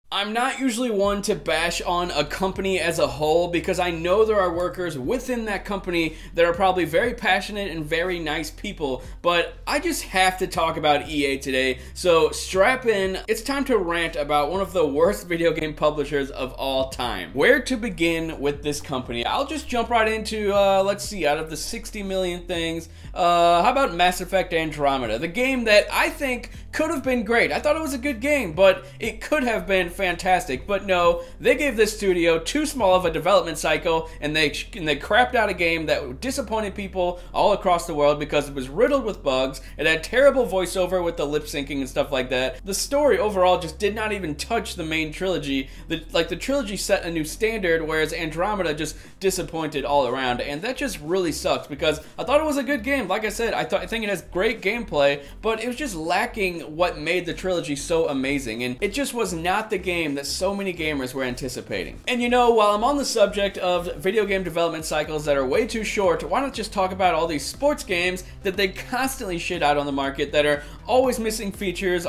I'm not usually one to bash on a company as a whole because I know there are workers within that company that are probably very passionate and very nice people, but I just have to talk about EA today, so strap in. It's time to rant about one of the worst video game publishers of all time. Where to begin with this company? I'll just jump right into, let's see, out of the 60 million things, how about Mass Effect Andromeda? The game that I think could have been great. I thought it was a good game, but it could have been fantastic. But no, they gave this studio too small of a development cycle, and they crapped out a game that disappointed people all across the world because it was riddled with bugs. It had terrible voiceover with the lip syncing and stuff like that. The story overall just did not even touch the main trilogy. The trilogy set a new standard, whereas Andromeda just disappointed all around, and that just really sucks because I thought it was a good game. Like I said, I think it has great gameplay, but it was just lacking what made the trilogy so amazing, and it just was not the game that so many gamers were anticipating. And you know, while I'm on the subject of video game development cycles that are way too short, why not just talk about all these sports games that they constantly shit out on the market that are always missing features,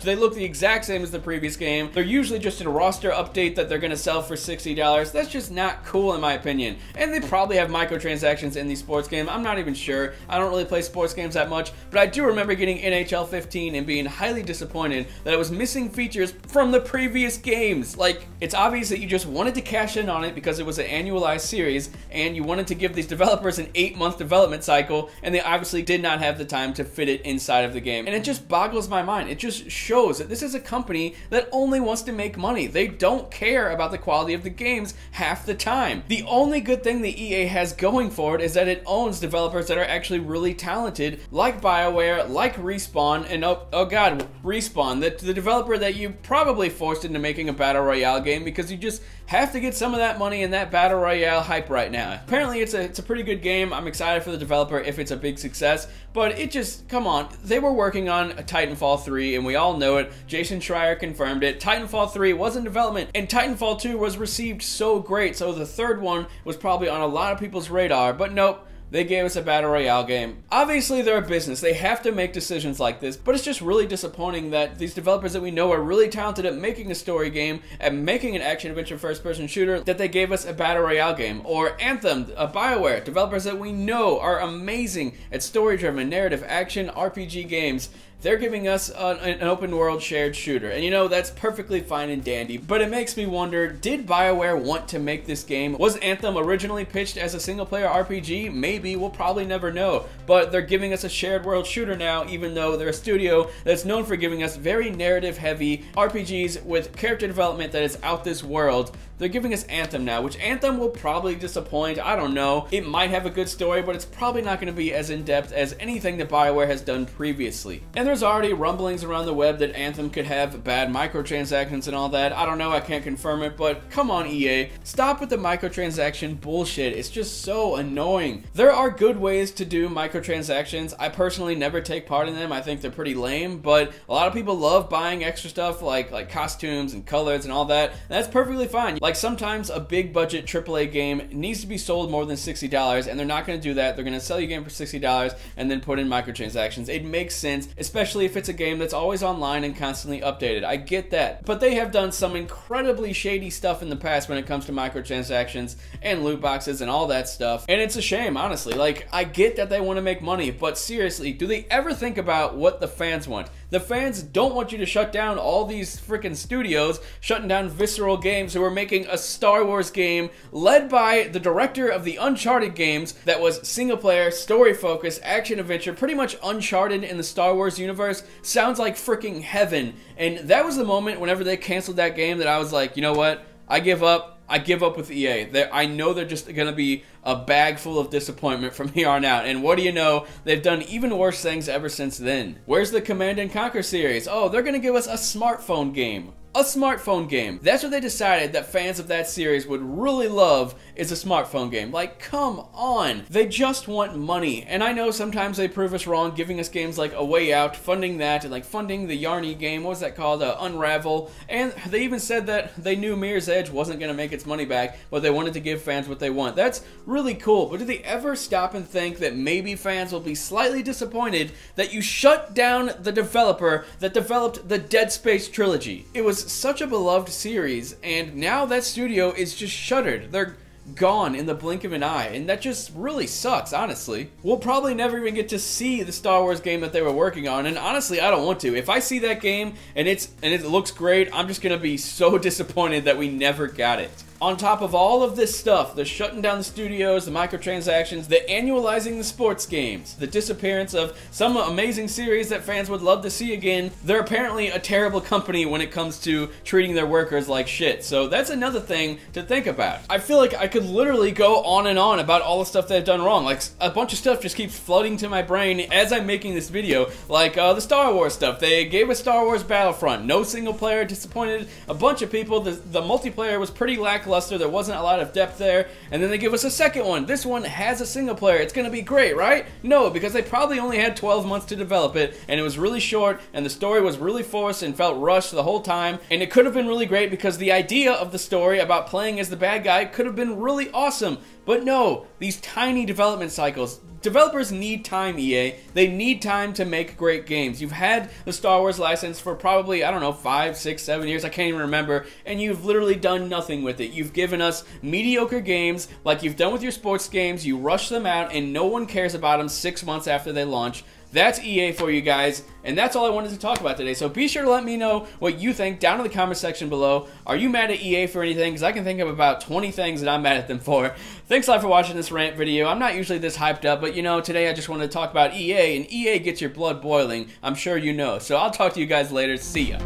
they look the exact same as the previous game, they're usually just a roster update that they're gonna sell for $60. That's just not cool in my opinion. And they probably have microtransactions in these sports games. I'm not even sure. I don't really play sports games that much, but I do remember getting NHL 15 and being highly disappointed that it was missing features from the previous games. Like, it's obvious that you just wanted to cash in on it because it was an annualized series and you wanted to give these developers an 8-month development cycle, and they obviously did not have the time to fit it inside of the game. And it just boggles my mind. It just shows that this is a company that only wants to make money. They don't care about the quality of the games half the time. The only good thing the EA has going for it is that it owns developers that are actually really talented, like BioWare, like Respawn, and oh god, Respawn, the developer that you probably forced into making a Battle Royale game because you just have to get some of that money and that Battle Royale hype right now. Apparently it's a pretty good game. I'm excited for the developer if it's a big success, but it just, come on. They were working on a Titanfall 3 and we all know it. Jason Schreier confirmed it. Titanfall 3 was in development and Titanfall 2 was received so great, so the third one was probably on a lot of people's radar, but nope. They gave us a Battle Royale game. Obviously, they're a business. They have to make decisions like this, but it's just really disappointing that these developers that we know are really talented at making a story game, at making an action-adventure first-person shooter, that they gave us a Battle Royale game. Or Anthem, BioWare, developers that we know are amazing at story-driven, narrative, action, RPG games. They're giving us an open-world shared shooter. And you know, that's perfectly fine and dandy, but it makes me wonder, did BioWare want to make this game? Was Anthem originally pitched as a single-player RPG? Maybe, we'll probably never know. But they're giving us a shared world shooter now, even though they're a studio that's known for giving us very narrative-heavy RPGs with character development that is out this world. They're giving us Anthem now, which Anthem will probably disappoint. I don't know. It might have a good story, but it's probably not going to be as in-depth as anything that BioWare has done previously. And there's already rumblings around the web that Anthem could have bad microtransactions and all that. I don't know, I can't confirm it, but come on EA. Stop with the microtransaction bullshit. It's just so annoying. There are good ways to do microtransactions. I personally never take part in them. I think they're pretty lame, but a lot of people love buying extra stuff like costumes and colors and all that. And that's perfectly fine. Like, sometimes a big budget AAA game needs to be sold more than $60, and they're not going to do that. They're going to sell you a game for $60 and then put in microtransactions. It makes sense, especially if it's a game that's always online and constantly updated. I get that. But they have done some incredibly shady stuff in the past when it comes to microtransactions and loot boxes and all that stuff. And it's a shame, honestly. Like, I get that they want to make money, but seriously, do they ever think about what the fans want? The fans don't want you to shut down all these freaking studios, shutting down Visceral Games, who are making a Star Wars game led by the director of the Uncharted games that was single-player, story-focused, action-adventure, pretty much Uncharted in the Star Wars universe. Sounds like freaking heaven. And that was the moment whenever they canceled that game that I was like, you know what? I give up. I give up with EA. I know they're just going to be a bag full of disappointment from here on out. And what do you know? They've done even worse things ever since then. Where's the Command and Conquer series? Oh, they're going to give us a smartphone game. A smartphone game. That's what they decided that fans of that series would really love, is a smartphone game. Like, come on. They just want money. And I know sometimes they prove us wrong, giving us games like A Way Out, funding that, and like funding the Yarny game, what was that called? Unravel. And they even said that they knew Mirror's Edge wasn't going to make its money back, but they wanted to give fans what they want. That's really cool, but do they ever stop and think that maybe fans will be slightly disappointed that you shut down the developer that developed the Dead Space trilogy? It was such a beloved series, and now that studio is just shuttered. They're gone in the blink of an eye, and that just really sucks, honestly. We'll probably never even get to see the Star Wars game that they were working on, and honestly, I don't want to. If I see that game and it looks great, I'm just gonna be so disappointed that we never got it. On top of all of this stuff, the shutting down the studios, the microtransactions, the annualizing the sports games, the disappearance of some amazing series that fans would love to see again, they're apparently a terrible company when it comes to treating their workers like shit. So that's another thing to think about. I feel like I could literally go on and on about all the stuff they've done wrong. Like, a bunch of stuff just keeps flooding to my brain as I'm making this video. Like, the Star Wars stuff. They gave us Star Wars Battlefront. No single player, disappointed a bunch of people. The multiplayer was pretty lackluster. There wasn't a lot of depth there, and then they give us a second one. This one has a single player. It's gonna be great, right? No, because they probably only had 12 months to develop it, and it was really short, and the story was really forced and felt rushed the whole time, and it could have been really great because the idea of the story about playing as the bad guy could have been really awesome. But no, these tiny development cycles. Developers need time, EA. They need time to make great games. You've had the Star Wars license for probably, I don't know, 5, 6, 7 years, I can't even remember, and you've literally done nothing with it. You've given us mediocre games like you've done with your sports games. You rush them out and no one cares about them 6 months after they launch. That's EA for you guys, and that's all I wanted to talk about today. So be sure to let me know what you think down in the comment section below. Are you mad at EA for anything? Because I can think of about 20 things that I'm mad at them for. Thanks a lot for watching this rant video. I'm not usually this hyped up, but you know, today I just wanted to talk about EA, and EA gets your blood boiling. I'm sure you know. So I'll talk to you guys later. See ya.